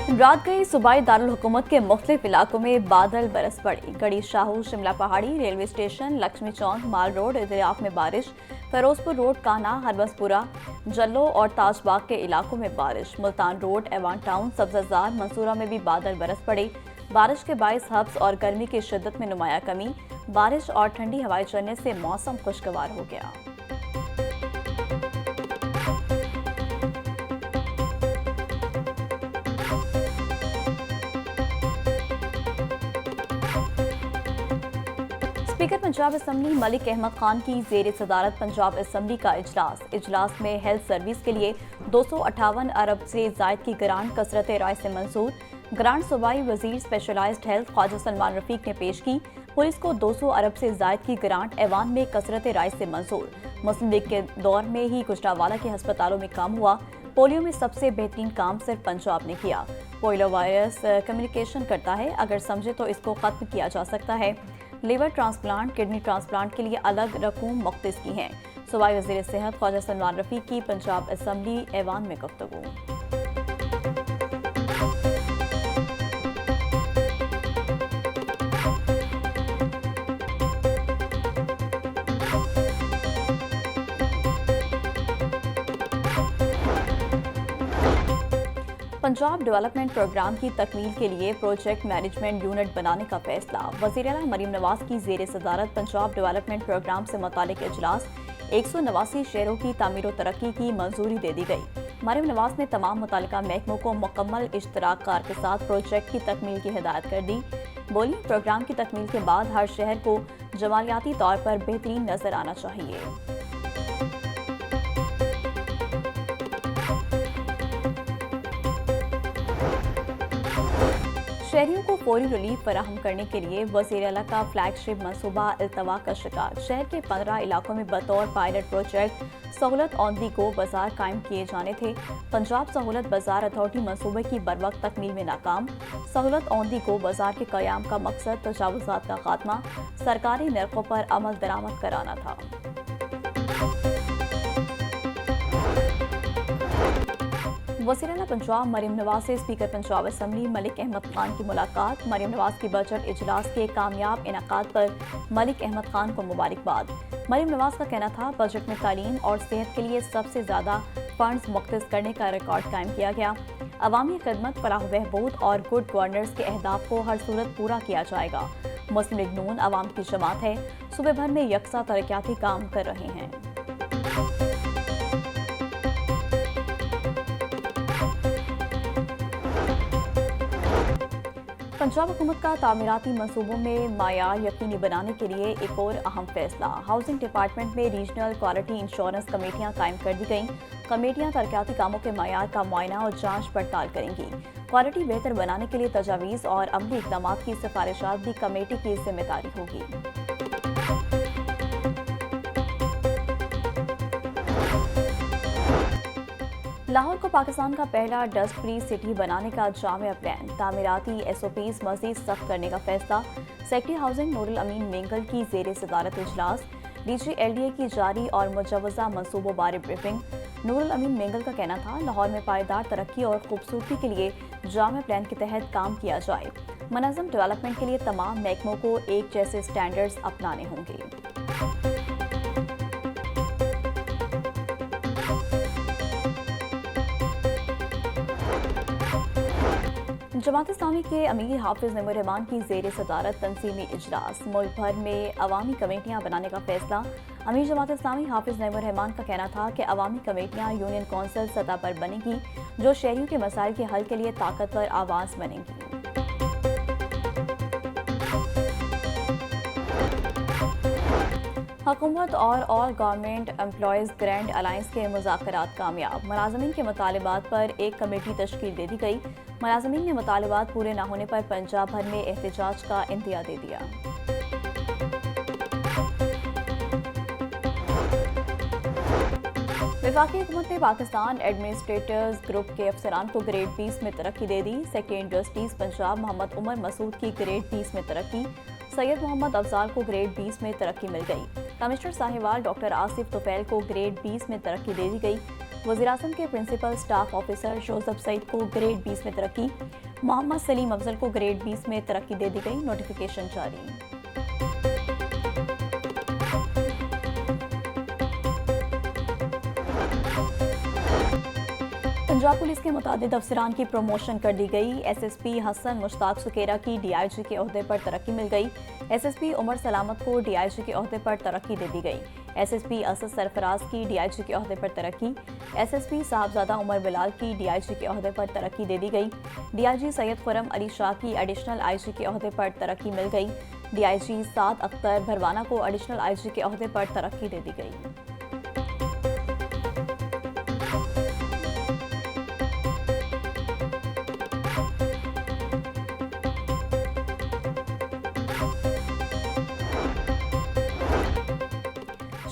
रात गई सूबाई दारुल हुकूमत के मुख्तलिफ इलाकों में बादल बरस पड़े। गढ़ी शाहू, शिमला पहाड़ी, रेलवे स्टेशन, लक्ष्मी चौक, माल रोड इतराफ में बारिश, फिरोजपुर रोड, कान्हा, हरबसपुरा, जल्लो और ताजबाग के इलाकों में बारिश, Multan road, Evan town, Sabzazar, Mansura में भी बादल बरस पड़े। बारिश के बायस हब्स और गर्मी की शिद्दत में नुमाया कमी। बारिश और ठंडी हवाएं चलने से मौसम खुशगवार हो गया। स्पीकर पंजाब असम्बली मलिक अहमद खान की ज़ेर सदारत पंजाब असम्बली का इजलास में हेल्थ सर्विस के लिए 258 अरब से जायद की ग्रांट कसरत राय से मंजूर। ग्रांट सूबाई वजीर स्पेशलाइज्ड हेल्थ ख्वाजा सलमान रफीक ने पेश की। पुलिस को 200 अरब से जायद की ग्रांट ऐवान में कसरत राय से मंजूर। मुस्लिम लीग के दौर में ही गुजरांवाला के अस्पतालों में काम हुआ। पोलियो में सबसे बेहतरीन काम सिर्फ पंजाब ने किया। पोलियो वायरस कम्युनिकेशन करता है, अगर समझे तो इसको खत्म किया जा सकता है। लिवर ट्रांसप्लांट, किडनी ट्रांसप्लांट के लिए अलग रकूम मुख्तस की हैं। सूबाई वज़ीर सेहत ख्वाजा सलमान रफीक की पंजाब असम्बली ऐवान में गुफ्तगू। पंजाब डेवलपमेंट प्रोग्राम की तकमील के लिए प्रोजेक्ट मैनेजमेंट यूनिट बनाने का फैसला। वज़ीर आला मरीम नवाज की ज़ेर सदारत पंजाब डेवलपमेंट प्रोग्राम से मुतालिक इजलास। 189 शहरों की तामीर और तरक्की की मंजूरी दे दी गई। मरीम नवाज ने तमाम मुतालिका महकमों को मुकम्मल इश्तराक कार के साथ प्रोजेक्ट की तकमील की हिदायत कर दी। बोली, प्रोग्राम की तकमील के बाद हर शहर को जमालियाती तौर पर बेहतरीन नजर आना चाहिए। शहरियों को फौरी रिलीफ फराहम करने के लिए वज़ीर आला का फ्लैगशिप मनसूबा इल्तवा का शिकार। शहर के 15 इलाकों में बतौर पायलट प्रोजेक्ट सहूलत ऑन दी गो बाजार कायम किए जाने थे। पंजाब सहूलत बाजार अथॉरिटी मनसूबे की बरवक्त तकमील में नाकाम। सहूलत ऑन दी गो बाजार के क़याम का मकसद तजावुज़ात का खात्मा, सरकारी नरखों पर अमल दरामद कराना था। वज़ीर आला पंजाब मरीम नवाज से स्पीकर पंजाब असम्बली मलिक अहमद खान की मुलाकात। मरीम नवाज की बजट इजलास के कामयाब इनेकाद पर मलिक अहमद खान को मुबारकबाद। मरीम नवाज का कहना था, बजट में तालीम और सेहत के लिए सबसे ज़्यादा फंड्स मुख्तस करने का रिकॉर्ड कायम किया गया। अवामी खदमत, फलाह बहबूद और गुड गवर्नेंस के अहदाफ को हर सूरत पूरा किया जाएगा। मुस्लिम लीग नून अवाम की जमात है, सूबे भर में यकसा तरक्याती काम कर रहे हैं। पंजाब हुकूमत का तामीराती मंसूबों में मायार यकीनी बनाने के लिए एक और अहम फैसला। हाउसिंग डिपार्टमेंट में रीजनल क्वालिटी इंश्योरेंस कमेटियां कायम कर दी गईं। कमेटियां तरक्याती कामों के मायार का मुआयना और जांच पड़ताल करेंगी। क्वालिटी बेहतर बनाने के लिए तजावीज़ और अमली इक़दाम की सिफारिशात भी कमेटी की जिम्मेदारी होगी। लाहौर को पाकिस्तान का पहला डस्ट फ्री सिटी बनाने का जामिया प्लान। तामीराती SOPs मजीद सख्त करने का फैसला। सेक्रेटरी हाउसिंग नूरुल अमीन मेंगल की ज़ेर सदारत इजलास। DG LDA की जारी और मुजव्वज़ा मंसूबों बारे ब्रीफिंग। नूरुल अमीन मेंगल का कहना था, लाहौर में पायदार तरक्की और खूबसूरती के लिए जामिया प्लान के तहत काम किया जाए। मुनज़्ज़म डेवलपमेंट के लिए तमाम महकमों को एक जैसे स्टैंडर्ड्स अपनाने होंगे। जमात इस्लामी के अमीर हाफिज नईमुर रहमान की ज़ेर सदारत तंजीमी इजलास। मुल्क भर में अवामी कमेटियां बनाने का फैसला। अमीर जमात इस्लामी हाफिज नईमुर रहमान का कहना था कि अवामी कमेटियां यूनियन कौंसिल सतह पर बनेंगी, जो शहरियों के मसाइल के हल के लिए ताकतवर आवाज़ बनेंगी। हुकूमत और all government employees grand alliance के मुज़ाकरात कामयाब। मुलाज़मीन के मुतालिबात पर एक कमेटी तश्कील दे दी गई। मुलाज़मीन ने मुतालिबात पूरे न होने पर पंजाब भर में एहतजाज का इंदिया दे दिया। वफाकी हुकूमत ने पाकिस्तान एडमिनिस्ट्रेटर्स ग्रुप के अफसरान को ग्रेड 20 में तरक्की दे दी। सेक्रेटरी इंडस्ट्रीज पंजाब मोहम्मद उमर मसूद की ग्रेड 20 में तरक्की। सैयद मोहम्मद अफजाल को ग्रेड 20 में तरक्की मिल गई। कमिश्नर साहिवाल डॉक्टर आसिफ तुफैल को ग्रेड 20 में तरक्की दे दी गई। वज़ीर-ए-आज़म के principal staff officer Joseph Saeed को ग्रेड 20 में तरक्की, मोहम्मद सलीम अफजल को ग्रेड 20 में तरक्की दे दी गई, नोटिफिकेशन जारी। पंजाब पुलिस के मुतादिद अफसरान की प्रमोशन कर दी गई। एसएसपी हसन मुश्ताक सुकेरा की डीआईजी के ओहदे पर तरक्की मिल गई। एसएसपी उमर सलामत को डीआईजी के ओहदे पर तरक्की दे दी गई। एसएसपी असद सरफराज की डीआईजी के ओहदे पर तरक्की। एसएसपी साहबजादा उमर बिलाल की डीआईजी के ओहदे पर तरक्की दे दी गई। डीआईजी सैयद खुरम अली शाह की एडिशनल आईजी के ओहदे पर तरक्की मिल गई। डीआईजी साद अख्तर भरवाना को एडिशनल आईजी के ओहदे पर तरक्की दे दी गई।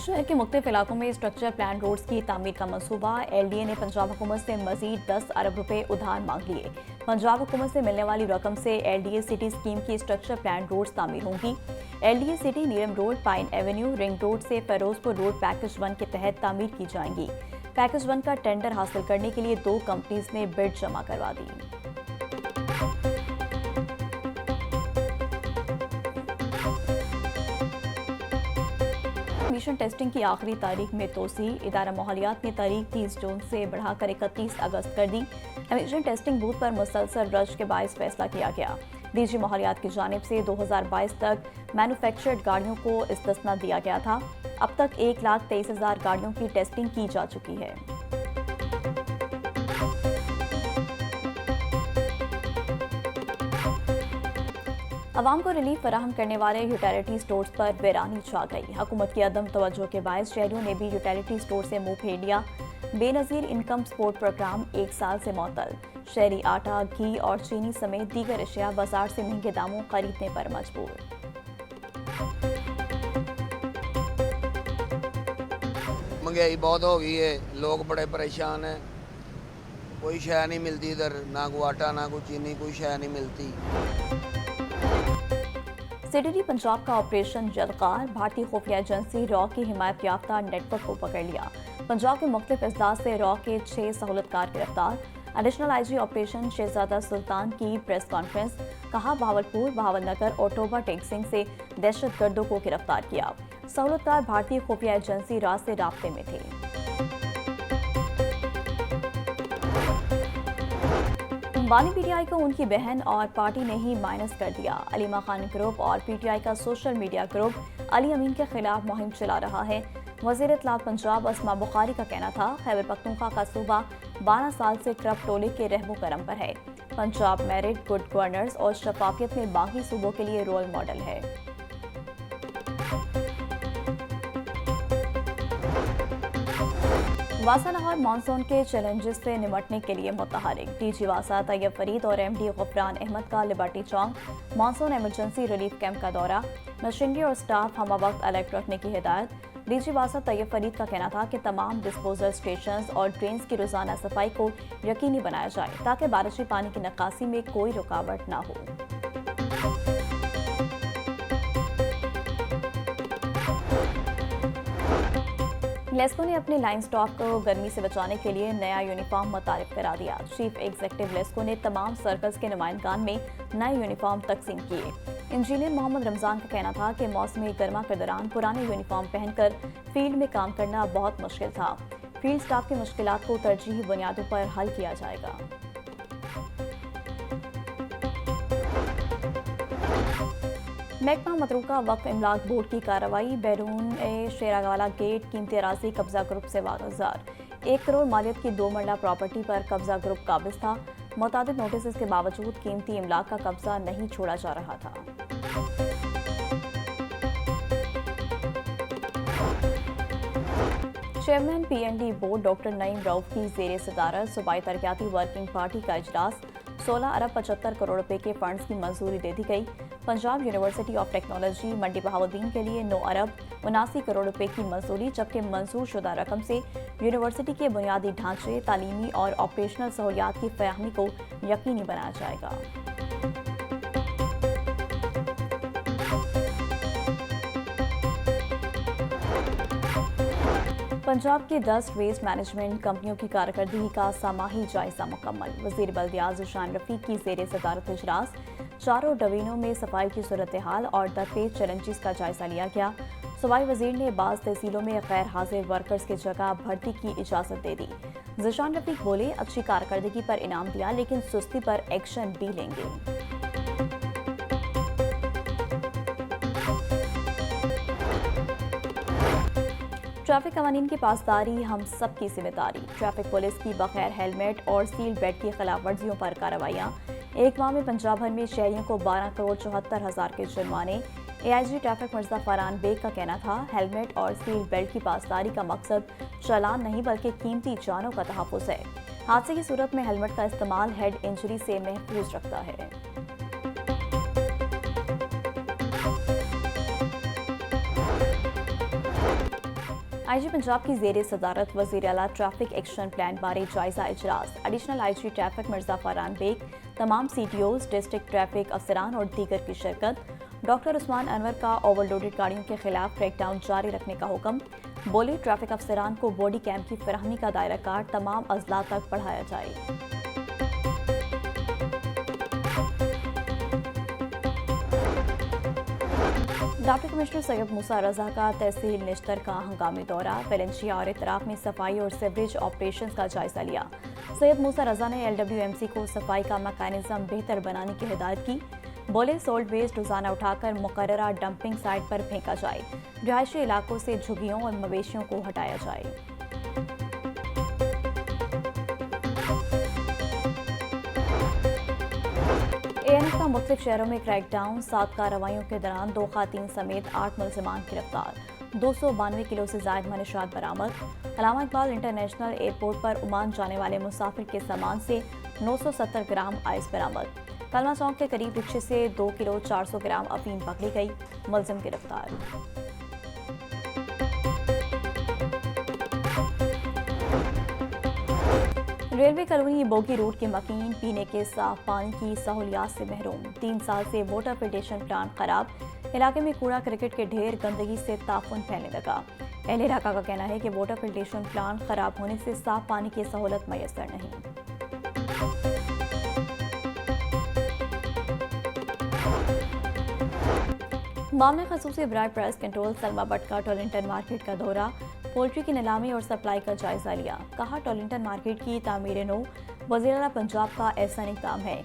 शहर के मुख्तलिफ इलाकों में स्ट्रक्चर प्लान रोड्स की तामीर का मंसूबा। एलडीए ने पंजाब हुकूमत से मजीद 10 अरब रुपए उधार मांग लिए। पंजाब हुकूमत से मिलने वाली रकम से एलडीए सिटी स्कीम की स्ट्रक्चर प्लान रोड्स तामीर होंगी। LDA city Neelam road, pine avenue, ring road से फेरोजपुर रोड पैकेज 1 के तहत तामीर की जाएंगी। पैकेज 1 का टेंडर हासिल करने के लिए 2 कंपनीज ने बिड जमा करवा दी। एडमिशन टेस्टिंग की आखिरी तारीख में तोसी। इदारा माहौलियात ने तारीख 30 जून से बढ़ाकर 31 अगस्त कर दी। एडमिशन टेस्टिंग बूथ पर मुसलसल रश के बायस फैसला किया गया। डीजी माहौलियात की जानिब से 2022 तक मैन्युफैक्चर्ड गाड़ियों को इस्तिस्ना दिया गया था। अब तक 1,23,000 गाड़ियों की टेस्टिंग की जा चुकी है। अवाम को रिलीफ फराहम करने वाले यूटिलिटी स्टोर्स पर वीरानी छा गई। हुकूमत की अदम तवज्जो के बायस शहरियों ने भी यूटिलिटी स्टोर से मुंह फेर लिया। बेनज़ीर इनकम सपोर्ट प्रोग्राम 1 साल से मअतल। शहरी आटा, घी और चीनी समेत दीगर अशिया बाजार से महंगे दामों खरीदने पर मजबूर। महंगाई बहुत हो गई है, लोग बड़े परेशान हैं। कोई शय नहीं मिलती इधर, ना कोई आटा ना कोई चीनी, कोई शय नहीं मिलती। सीडीडी पंजाब का ऑपरेशन जलकार। भारतीय खुफिया एजेंसी रॉ की हिमायत याफ्ता नेटवर्क को पकड़ लिया। पंजाब के मुख्तलिफ अजला से रॉ के 6 सहूलतकार गिरफ्तार। एडिशनल आईजी ऑपरेशन शहजादा सुल्तान की प्रेस कॉन्फ्रेंस। कहा, बहावलपुर, बहावलनगर और टोबा टेक सिंह से दहशतगर्दों को गिरफ्तार किया। सहूलतकार भारतीय खुफिया एजेंसी रॉ से राब्ते में थे। बानी पीटीआई को उनकी बहन और पार्टी ने ही माइनस कर दिया। अलीमा खान ग्रुप और पीटीआई का सोशल मीडिया ग्रुप अली अमीन के खिलाफ मुहिम चला रहा है। वज़ीर इत्तलात पंजाब अस्मा बुखारी का कहना था, खैबर पख्तूनख्वा का सूबा 12 साल से करप्ट टोले के रहबो करम पर है। पंजाब मेरिट, गुड गवर्नेंस और शफाफियत में बाकी सूबों के लिए रोल मॉडल है। वासा लाहौर मानसून के चैलेंजेस से निमटने के लिए मुतहरिक। डीजी वासा तैयब फरीद और एमडी गुफरान अहमद का लिबर्टी चौक मानसून इमरजेंसी रिलीफ कैंप का दौरा। मशीनरी और स्टाफ हमा वक्त अलर्ट रखने की हिदायत। डीजी वासा तैयब फरीद का कहना था कि तमाम डिस्पोजल स्टेशंस और ड्रेन्स की रोजाना सफाई को यकीनी बनाया जाए ताकि बारिशी पानी की निकासी में कोई रुकावट न हो। लेस्को ने अपने लाइन स्टॉक को गर्मी से बचाने के लिए नया यूनिफॉर्म मुतारिफ करा दिया। चीफ एग्जीक्यूटिव लेस्को ने तमाम सर्कल्स के नुमाइंदगान में नए यूनिफॉर्म तकसीम किए। इंजीनियर मोहम्मद रमजान का कहना था कि मौसमी गर्मा के दौरान पुराने यूनिफॉर्म पहनकर फील्ड में काम करना बहुत मुश्किल था। फील्ड स्टाफ की मुश्किलात को तरजीही बुनियादों पर हल किया जाएगा। महकमा मतरूका वक्फ इमलाक बोर्ड की कार्रवाई। बैरून शेरावाला गेट कीमती अराजी कब्जा ग्रुप से वागुजार। 1 करोड़ मालियत की 2 मरला प्रॉपर्टी पर कब्जा ग्रुप काबिज था। मुतादिद नोटिस के बावजूद कीमती इमलाक का कब्जा नहीं छोड़ा जा रहा था। Chairman PND board doctor Naeem Rauf की जेर सदारत सूबाई तरक्याती वर्किंग पार्टी का इजलास। 16 अरब 75 करोड़ रुपए के फंड्स की मंजूरी दे दी गई। पंजाब यूनिवर्सिटी ऑफ टेक्नोलॉजी मंडी बहाउद्दीन के लिए 9 अरब 79 करोड़ रुपए की मंजूरी, जबकि मंजूर शुदा रकम से यूनिवर्सिटी के बुनियादी ढांचे, तालीमी और ऑपरेशनल सहूलियात की फराहमी को यकीनी बनाया जाएगा। पंजाब की 10 वेस्ट मैनेजमेंट कंपनियों की कारकर्दगी का समाही जायजा मुकम्मल। वजीर बल्दियात ज़ीशान रफ़ीक की ज़ेर सदारत इजलास चारों डिवीजनों में सफाई की सूरत हाल और दरपेश चैलेंजेस का जायजा लिया गया। सूबाई वजीर ने बाज़ तहसीलों में गैर हाजिर वर्कर्स की जगह भर्ती की इजाज़त दे दी। ज़ीशान रफ़ीक बोले, अच्छी कारकर्दगी पर इनाम दिया लेकिन सुस्ती पर एक्शन भी लेंगे। ट्रैफिक कवानीन की पासदारी हम सब की जिम्मेदारी। ट्रैफिक पुलिस की बगैर हेलमेट और सील बेल्ट की खिलाफ वर्जियों पर कार्रवाइयाँ। एक माह में पंजाब भर में शहरियों को 12,74,000 के जुर्माने। AIG ट्रैफिक मिर्जा फरहान बेग का कहना था, हेलमेट और सील बेल्ट की पासदारी का मकसद चालान नहीं बल्कि कीमती जानों का तहफ़्फ़ुज़ है। हादसे की सूरत में हेलमेट का इस्तेमाल हेड इंजरी से महफूज रखता है। IG पंजाब की ज़ेर सदारत वज़ीर आला ट्रैफिक एक्शन प्लान बारे जायजा इजलास। Additional IG traffic Mirza Farhan Baig, तमाम CTOs, डिस्ट्रिक्ट ट्रैफिक अफसरान और दीगर की शिरकत। डॉक्टर उस्मान अनवर का ओवरलोडेड गाड़ियों के खिलाफ क्रैकडाउन जारी रखने का हुक्म। बोले, ट्रैफिक अफसरान को बॉडी कैम की फराहमी का दायरा कार तमाम अजला तक बढ़ाया जाए। डिप्टी कमिश्नर सैयद मूसा रजा का तहसील निश्तर का हंगामी दौरा। वेलेंशिया और इतराफ में सफाई और सीवरेज ऑपरेशंस का जायजा लिया। सैयद मूसा रजा ने LWMC को सफाई का मैकेनिज्म बेहतर बनाने की हिदायत की। बोले, सोल्ड वेस्ट रोजाना उठाकर मुकर्ररा डंपिंग साइट पर फेंका जाए। रिहायशी इलाकों से झुग्गियों और मवेशियों को हटाया जाए। ANF का मुख्तलिफ शहरों में क्रैकडाउन। 7 कार्रवाइयों के दौरान 2 खातीन समेत 8 मुलजिमान गिरफ्तार। 292 किलो से जायद मनशात बरामद। अल्लामा इकबाल इंटरनेशनल एयरपोर्ट पर ओमान जाने वाले मुसाफिर के सामान से 970 ग्राम आइस बरामद। कलमा चौक के करीब रिक्शे से 2 किलो 400 ग्राम अफीम पकड़ी गई। मुलजिम गिरफ्तार। रेलवे कॉलोनी बोगी रोड के मकीन पीने के साफ पानी की सहूलियात से महरूम। 3 साल से वाटर फिल्ट्रेशन प्लांट खराब। इलाके में कूड़ा क्रिकेट के ढेर, गंदगी से ताफुन फैलने लगा। अहले इलाका का कहना है कि वाटर फिल्ट्रेशन प्लांट खराब होने से साफ पानी की सहूलत मैसर नहीं। मामला खसूसी brand price control Salma Bhatt का टॉलिंटन मार्केट का दौरा। पोल्ट्री की नीलामी और सप्लाई का जायजा लिया। कहा, टॉलिंटन मार्केट की तामीर नो वज़ीर आला पंजाब का एहसान इक़दाम है।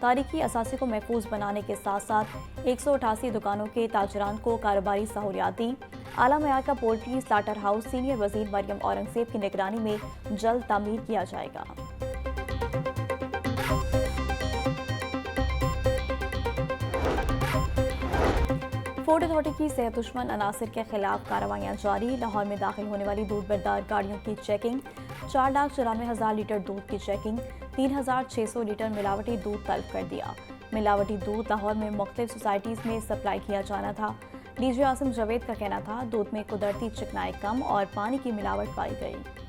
तारीखी असासे को महफूज बनाने के साथ साथ 188 दुकानों के ताजरान को कारोबारी सहूलियात दी। आला मयार का पोल्ट्री स्लाटर हाउस सीनियर वज़ीर मरियम औरंगज़ेब की निगरानी में जल्द तामीर किया जाएगा। फूड अथॉरिटी की सेहत दुश्मन अनासर के खिलाफ कार्रवाइयाँ जारी। लाहौर में दाखिल होने वाली दूध बरदार गाड़ियों की चेकिंग। 4,94,000 लीटर दूध की चेकिंग। 3,600 लीटर मिलावटी दूध तलब कर दिया। मिलावटी दूध लाहौर में मुख्तलिफ सोसाइटीज़ में सप्लाई किया जाना था। DJ आसिम जावेद का कहना था, दूध में कुदरती चिकनाई कम और पानी की मिलावट पाई गई।